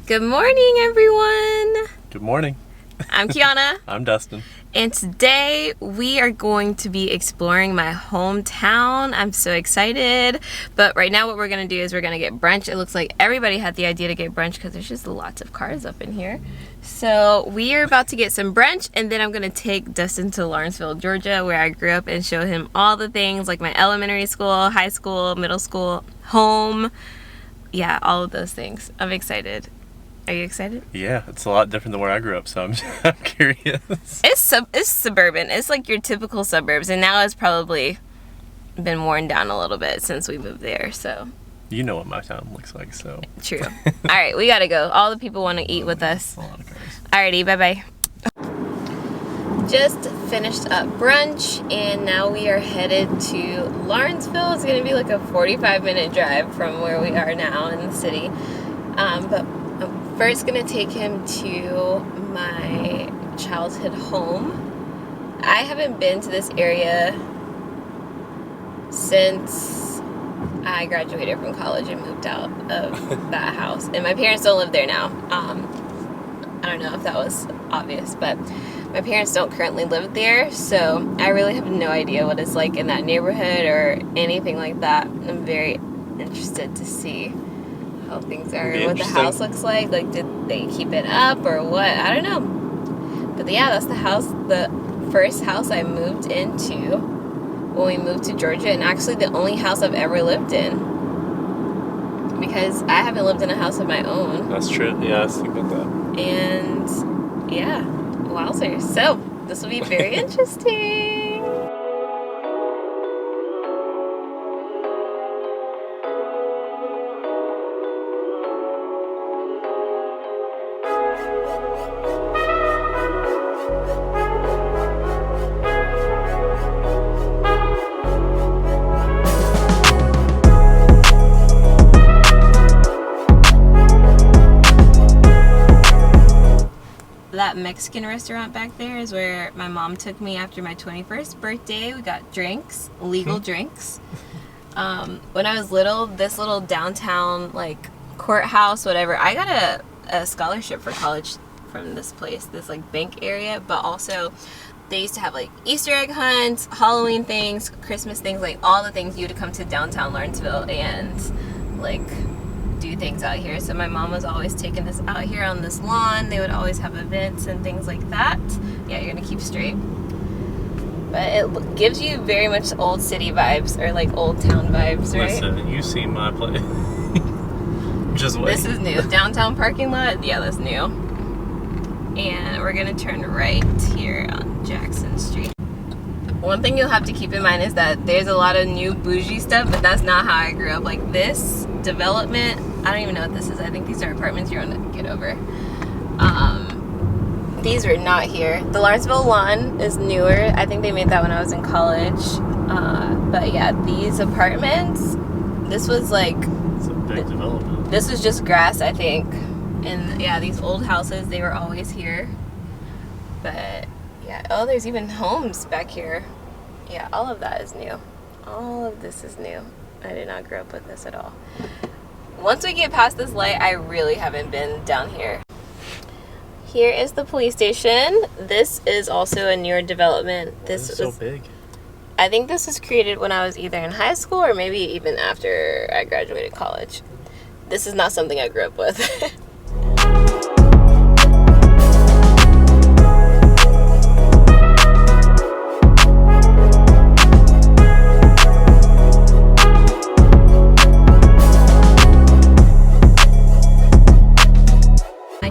Good morning, everyone. Good morning. I'm Keanna. I'm Dustin. And today we are going to be exploring my hometown. I'm so excited. But right now what we're going to do is we're going to get brunch. It looks like everybody had the idea to get brunch because there's just lots of cars up in here. So we are about to get some brunch, and then I'm going to take Dustin to Lawrenceville, Georgia, where I grew up, and show him all the things like my elementary school, high school, middle school, home. Yeah, all of those things. I'm excited. Are you excited? Yeah, it's a lot different than where I grew up, so I'm curious. It's suburban. It's like your typical suburbs, and now it's probably been worn down a little bit since we moved there, so. You know what my town looks like, so. True. All right, we gotta go. All the people want to eat with us. A lot of cars. Alrighty, bye-bye. Just finished up brunch, and now we are headed to Lawrenceville. It's gonna be like a 45-minute drive from where we are now in the city, but I'm first gonna take him to my childhood home. I haven't been to this area since I graduated from college and moved out of that house, and my parents don't live there now. I don't know if that was obvious, but my parents don't currently live there, so I really have no idea what it's like in that neighborhood or anything like that. I'm very interested to see how things are, what the house looks like. Like, did they keep it up or what? I don't know. But yeah, that's the first house I moved into when we moved to Georgia, and actually the only house I've ever lived in, because I haven't lived in a house of my own. That's true. Yeah, I was thinking about that. And yeah, wowzers. So this will be very interesting. That Mexican restaurant back there is where my mom took me after my 21st birthday. We got drinks, legal drinks. When I was little, this little downtown like courthouse, whatever, I got a scholarship for college from this place, this like bank area, but also they used to have like Easter egg hunts, Halloween things, Christmas things, like all the things you would come to downtown Lawrenceville and like do things out here. So my mom was always taking us out here on this lawn. They would always have events and things like that. Yeah, you're gonna keep straight. But it gives you very much old city vibes, or like old town vibes, right? Listen, you see my place. Just wait. This is new. Downtown parking lot, yeah, that's new. And we're gonna turn right here on Jackson Street. One thing you'll have to keep in mind is that there's a lot of new bougie stuff, but that's not how I grew up. Like this development, I don't even know what this is. I think these are apartments you're gonna get over. These were not here. The Lawrenceville lawn is newer. I think they made that when I was in college. But yeah, these apartments, this was like, it's a big development. This was just grass, I think. And yeah, these old houses, they were always here. But yeah, oh, there's even homes back here. Yeah, all of that is new. All of this is new. I did not grow up with this at all. Once we get past this light, I really haven't been down here. Here is the police station. This is also a newer development. This is so big. I think this was created when I was either in high school or maybe even after I graduated college. This is not something I grew up with.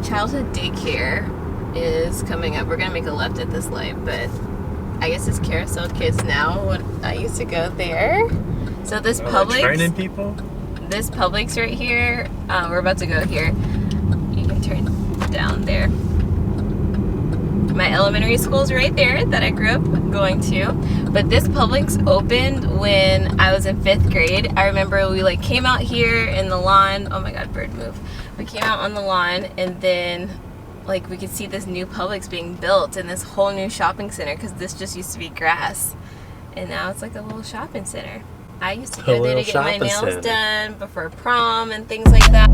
Childhood daycare is coming up. We're gonna make a left at this light, but I guess it's Carousel Kids now. When I used to go there. So this Publix, training people. This Publix right here. We're about to go here. You can turn down there. My elementary school's right there that I grew up going to, but this Publix opened when I was in 5th grade. I remember we like came out here in the lawn. Oh my God, bird move. We came out on the lawn, and then like we could see this new Publix being built and this whole new shopping center, because this just used to be grass, and now it's like a little shopping center. I used to go there to get my nails done before prom and things like that.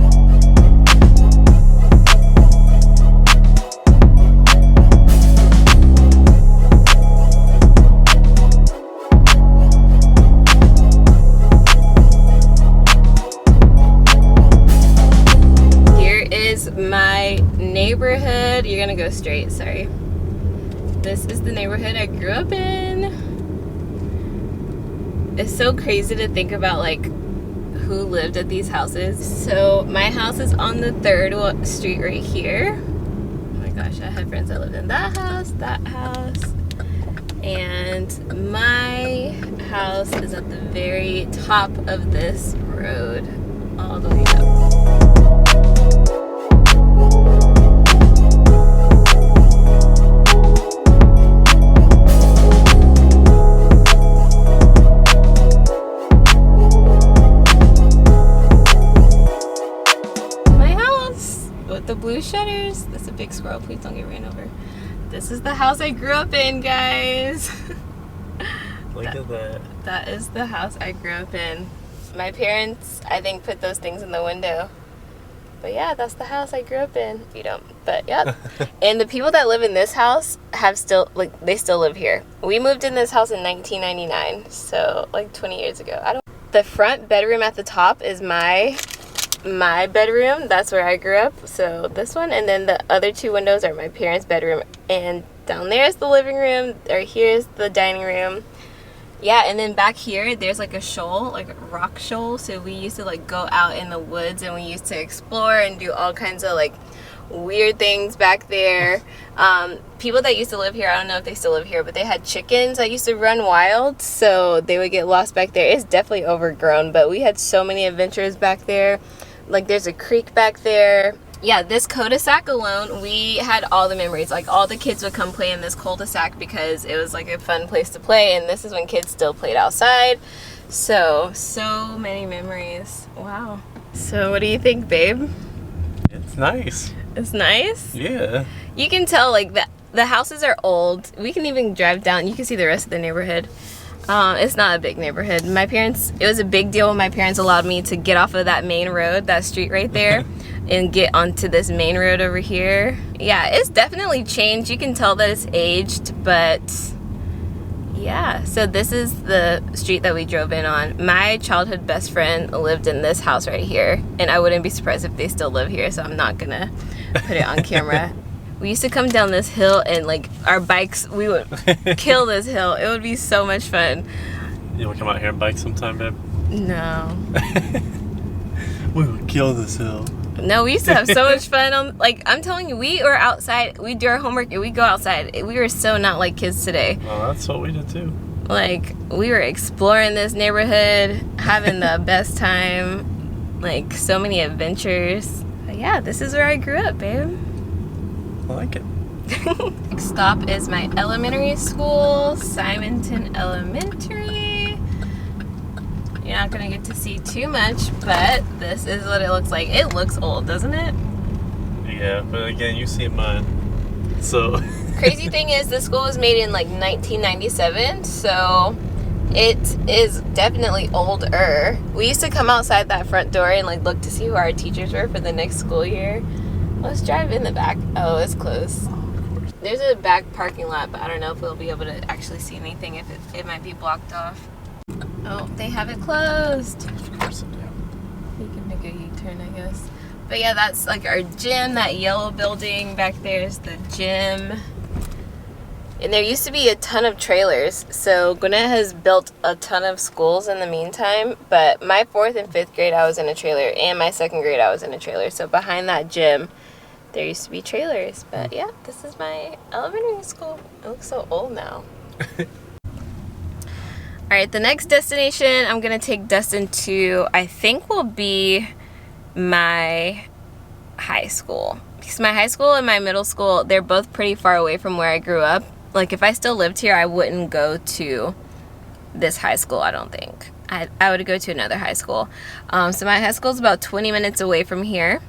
go straight, sorry. This is the neighborhood I grew up in. It's so crazy to think about like who lived at these houses. So my house is on the 3rd street right here. Oh my gosh, I had friends that lived in that house, and my house is at the very top of this road, all the way up. The blue shutters. That's a big squirrel. Please don't get ran over. This is the house I grew up in, guys. Look at that. That is the house I grew up in. My parents, I think, put those things in the window. But yeah, that's the house I grew up in. You don't, but yeah. And the people that live in this house have still, like, they still live here. We moved in this house in 1999, so like 20 years ago. The front bedroom at the top is my bedroom. That's where I grew up, so this one, and then the other 2 windows are my parents' bedroom, and down there is the living room, or here's the dining room. Yeah, and then back here there's like a shoal, like a rock shoal, so we used to like go out in the woods and we used to explore and do all kinds of like weird things back there. People that used to live here, I don't know if they still live here, but they had chickens that used to run wild, so they would get lost back there. It's definitely overgrown, but we had so many adventures back there. Like there's a creek back there. Yeah, this cul-de-sac alone, we had all the memories. Like all the kids would come play in this cul-de-sac because it was like a fun place to play, and this is when kids still played outside. So many memories. Wow. So what do you think, babe? It's nice. It's nice? Yeah. You can tell like the houses are old. We can even drive down. You can see the rest of the neighborhood. It's not a big neighborhood. It was a big deal when my parents allowed me to get off of that main road, that street right there, and get onto this main road over here. Yeah, it's definitely changed. You can tell that it's aged, but yeah. So this is the street that we drove in on. My childhood best friend lived in this house right here, and I wouldn't be surprised if they still live here, so I'm not gonna put it on camera. We used to come down this hill and like our bikes, we would kill this hill. It would be so much fun. You want to come out here and bike sometime, babe? No. We would kill this hill. No, we used to have so much fun. I'm telling you, we were outside. We do our homework and we go outside. We were so not like kids today. Well, that's what we did too. Like we were exploring this neighborhood, having the best time. Like so many adventures. But yeah, this is where I grew up, babe. I like it. Next stop is my elementary school, Simonton Elementary. You're not gonna get to see too much, but this is what it looks like. It looks old, doesn't it? Yeah, but again, you see mine. So crazy thing is, the school was made in like 1997, so it is definitely older. We used to come outside that front door and like look to see who our teachers were for the next school year. Let's drive in the back. Oh, it's closed. There's a back parking lot, but I don't know if we'll be able to actually see anything, if it might be blocked off. Oh, they have it closed. Of course I do. You can make a U-turn, I guess. But yeah, that's like our gym. That yellow building back there is the gym. And there used to be a ton of trailers. So Gwinnett has built a ton of schools in the meantime. But my 4th and 5th grade, I was in a trailer. And my 2nd grade, I was in a trailer. So behind that gym, there used to be trailers. But yeah, this is my elementary school. It looks so old now. Alright, the next destination I'm going to take Dustin to, I think, will be my high school. Because my high school and my middle school, they're both pretty far away from where I grew up. Like, if I still lived here, I wouldn't go to this high school, I don't think. I would go to another high school. So my high school is about 20 minutes away from here.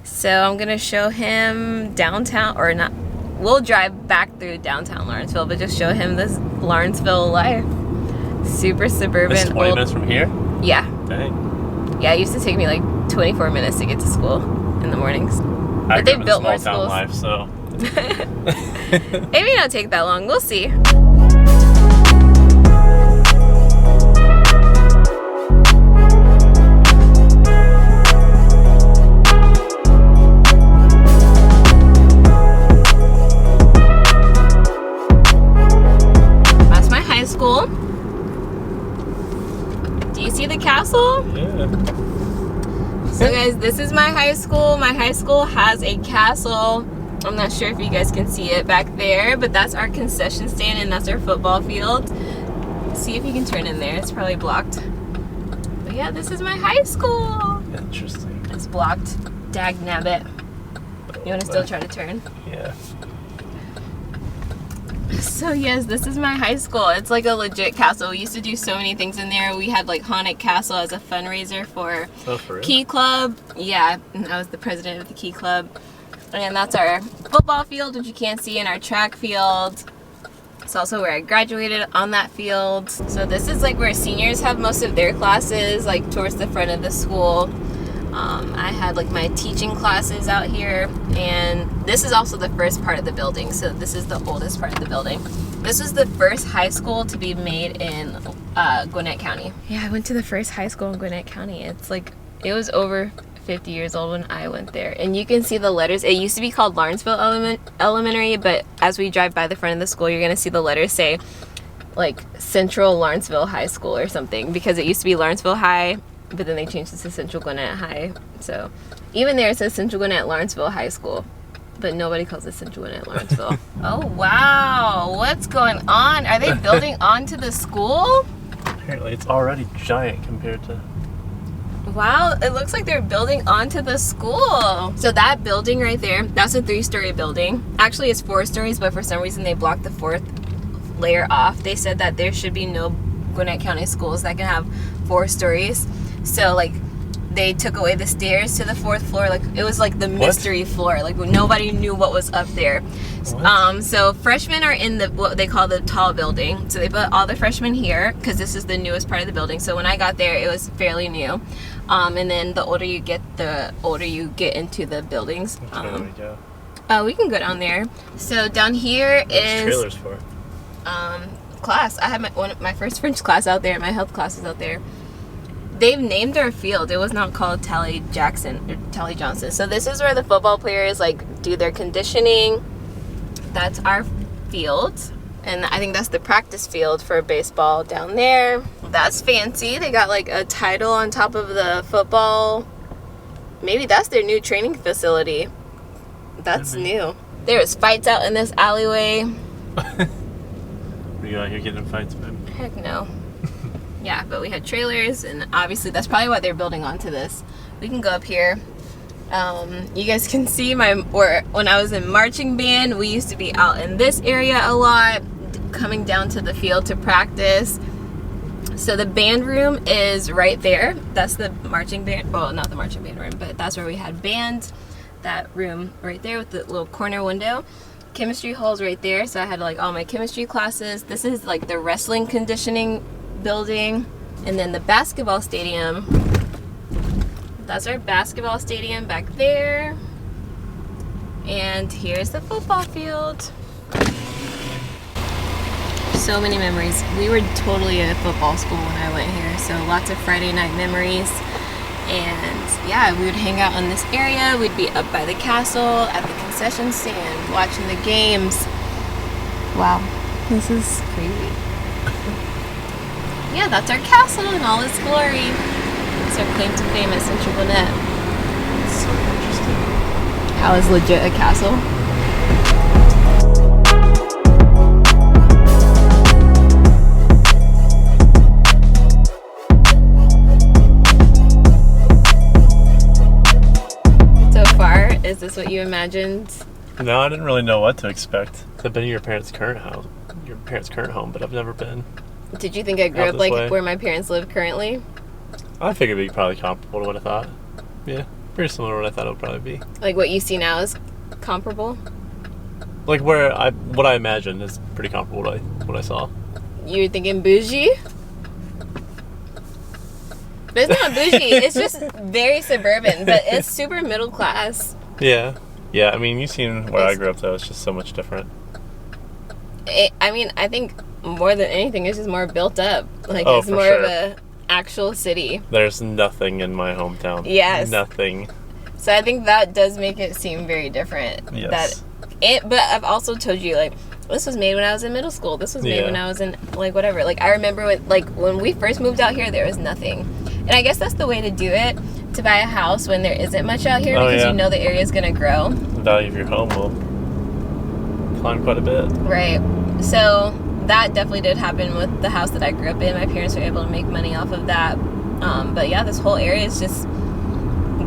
So I'm going to show him downtown, or not, we'll drive back through downtown Lawrenceville, but just show him this Lawrenceville life. Super suburban. It's 20 minutes from here? Yeah. Dang. Yeah, it used to take me like 24 minutes to get to school in the mornings. But they built more schools. Life, so. Maybe not take that long. We'll see. castle? Yeah. So guys, this is my high school. My high school has a castle. I'm not sure if you guys can see it back there, but that's our concession stand and that's our football field. See if you can turn in there. It's probably blocked. But yeah, this is my high school. Interesting. It's blocked. Dag nabbit. You want to still try to turn? Yeah. So yes, this is my high school. It's like a legit castle. We used to do so many things in there. We had like Haunted Castle as a fundraiser for Key Club. Yeah, and I was the president of the Key Club. And that's our football field, which you can't see, in our track field. It's also where I graduated, on that field. So this is like where seniors have most of their classes, like towards the front of the school. I had like my teaching classes out here, and this is also the first part of the building. So this is the oldest part of the building. This was the first high school to be made in Gwinnett County. Yeah, I went to the first high school in Gwinnett County. It's like, it was over 50 years old when I went there. And you can see the letters. It used to be called Lawrenceville Elementary, but as we drive by the front of the school, you're gonna see the letters say like Central Lawrenceville High School or something, because it used to be Lawrenceville High, but then they changed it to Central Gwinnett High. So even there it says Central Gwinnett Lawrenceville High School, but nobody calls it Central Gwinnett Lawrenceville. Oh wow, what's going on? Are they building onto the school? Apparently it's already giant compared to... Wow, it looks like they're building onto the school. So that building right there, that's a 3-story building. Actually, it's 4 stories, but for some reason they blocked the 4th layer off. They said that there should be no Gwinnett County schools that can have 4 stories. So like they took away the stairs to the 4th floor. Like it was like the mystery floor. Like nobody knew what was up there. So freshmen are in the what they call the tall building. So they put all the freshmen here because this is the newest part of the building. So when I got there, it was fairly new. And then the older you get into the buildings. We can go down there. So down here is trailers for class. I had my first French class out there. My health class is out there. They've named our field. It was not called Tally Johnson. So this is where the football players like do their conditioning. That's our field. And I think that's the practice field for baseball down there. That's fancy. They got like a title on top of the football. Maybe that's their new training facility. That's new. There's fights out in this alleyway. Are you out here getting in fights, babe? Heck no. Yeah, but we had trailers, and obviously that's probably why they're building onto this. We can go up here. You guys can see when I was in marching band, we used to be out in this area a lot, coming down to the field to practice. So the band room is right there. That's the marching band, well, not the marching band room, but that's where we had band. That room right there with the little corner window. Chemistry hall's right there, so I had like all my chemistry classes. This is like the wrestling conditioning building, and then the basketball stadium. That's our basketball stadium back there, and here's the football field. So many memories. We were totally a football school when I went here, so lots of Friday night memories. And yeah, we would hang out in this area. We'd be up by the castle at the concession stand watching the games. Wow, this is crazy. Yeah, that's our castle in all its glory. It's our claim to fame at Central Gwinnett. So interesting. How is legit a castle? So far, is this what you imagined? No, I didn't really know what to expect. I've been in your parents' current home, but I've never been. Did you think I grew up like where my parents live currently? I figured it'd be probably comparable to what I thought. Yeah, pretty similar to what I thought it would probably be. Like what you see now is comparable? Like what I imagined is pretty comparable to what I saw. You were thinking bougie? But it's not bougie. It's just very suburban, but it's super middle class. Yeah. Yeah, I mean, you've seen where I grew up, though. It's just so much different. I think more than anything, it's just more built up. Like, it's more of a actual city. There's nothing in my hometown. Yes. Nothing. So I think that does make it seem very different. Yes. But I've also told you, like, this was made when I was in middle school. This was made when I was in, like, whatever. Like, I remember when we first moved out here, there was nothing. And I guess that's the way to do it, to buy a house when there isn't much out here, because you know the area is going to grow. The value of your home will climb quite a bit. Right. So that definitely did happen with the house that I grew up in. My parents were able to make money off of that. But yeah, this whole area is just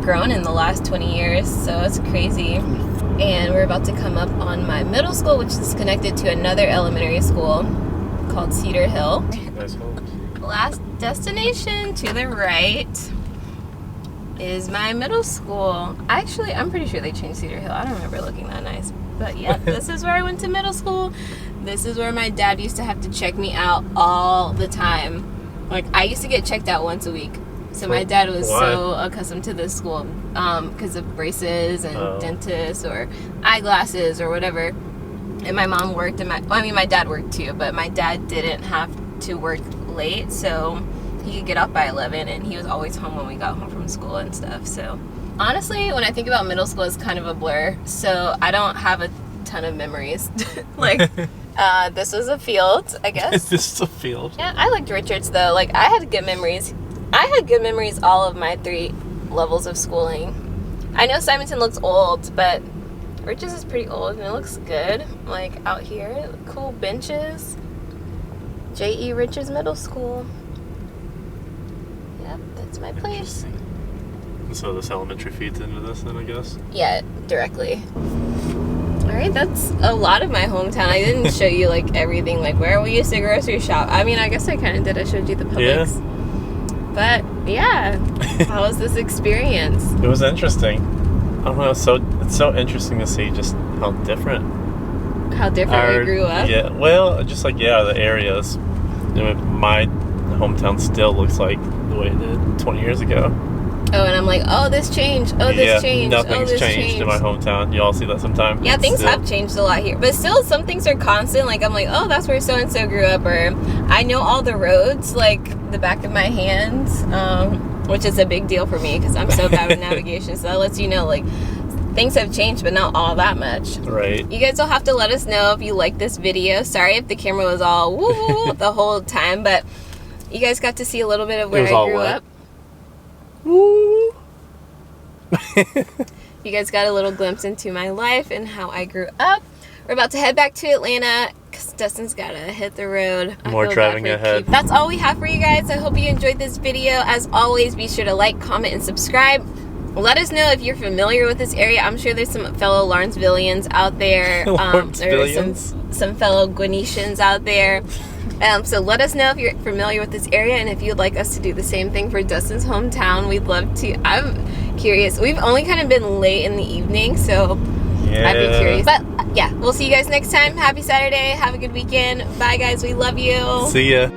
grown in the last 20 years, so it's crazy. And we're about to come up on my middle school, which is connected to another elementary school called Cedar Hill. Nice homes. Last destination to the right is my middle school. Actually, I'm pretty sure they changed Cedar Hill. I don't remember looking that nice. But yeah, this is where I went to middle school. This is where my dad used to have to check me out all the time. Like, I used to get checked out once a week. So my dad was so accustomed to this school because of braces and dentists or eyeglasses or whatever. And my mom worked, and my dad worked too, but my dad didn't have to work late, so he could get up by 11, and he was always home when we got home from school and stuff. So honestly, when I think about middle school, it's kind of a blur. So I don't have a ton of memories. Like, this was a field, I guess. This is a field. Yeah, I liked Richards though. Like, I had good memories. I had good memories all of my 3 levels of schooling. I know Simonton looks old, but Richards is pretty old and it looks good. Like, out here, cool benches. J.E. Richards Middle School. Yep, that's my place. So this elementary feeds into this then, I guess? Yeah, directly. Alright, that's a lot of my hometown. I didn't show you, like, everything, like, where we used to grocery shop. I mean, I guess I kind of did. I showed you the Publix. Yeah. But, yeah. How was this experience? It was interesting. I don't know, it's so interesting to see just how different. How different we grew up? Yeah, well, just like, the areas. You know, my hometown still looks like the way it did 20 years ago. Oh, and I'm like, oh, this changed. Oh, this changed. Nothing's changed in my hometown. You all see that sometime? Yeah, things have changed a lot here. But still, some things are constant. Like, I'm like, oh, that's where so-and-so grew up. Or I know all the roads, like, the back of my hand, which is a big deal for me because I'm so bad with navigation. So that lets you know, like, things have changed, but not all that much. Right. You guys will have to let us know if you like this video. Sorry if the camera was all woo the whole time, but you guys got to see a little bit of where I grew up. Woo! You guys got a little glimpse into my life and how I grew up. We're about to head back to Atlanta because Dustin's got to hit the road. More driving ahead. That's all we have for you guys. I hope you enjoyed this video. As always, be sure to like, comment, and subscribe. Let us know if you're familiar with this area. I'm sure there's some fellow Lawrencevillians out there. There's some fellow Gwinnetians out there. So let us know if you're familiar with this area and if you'd like us to do the same thing for Dustin's hometown. We'd love to. I'm curious. We've only kind of been late in the evening, so I'd be curious. But yeah, we'll see you guys next time. Happy Saturday. Have a good weekend. Bye, guys. We love you. See ya.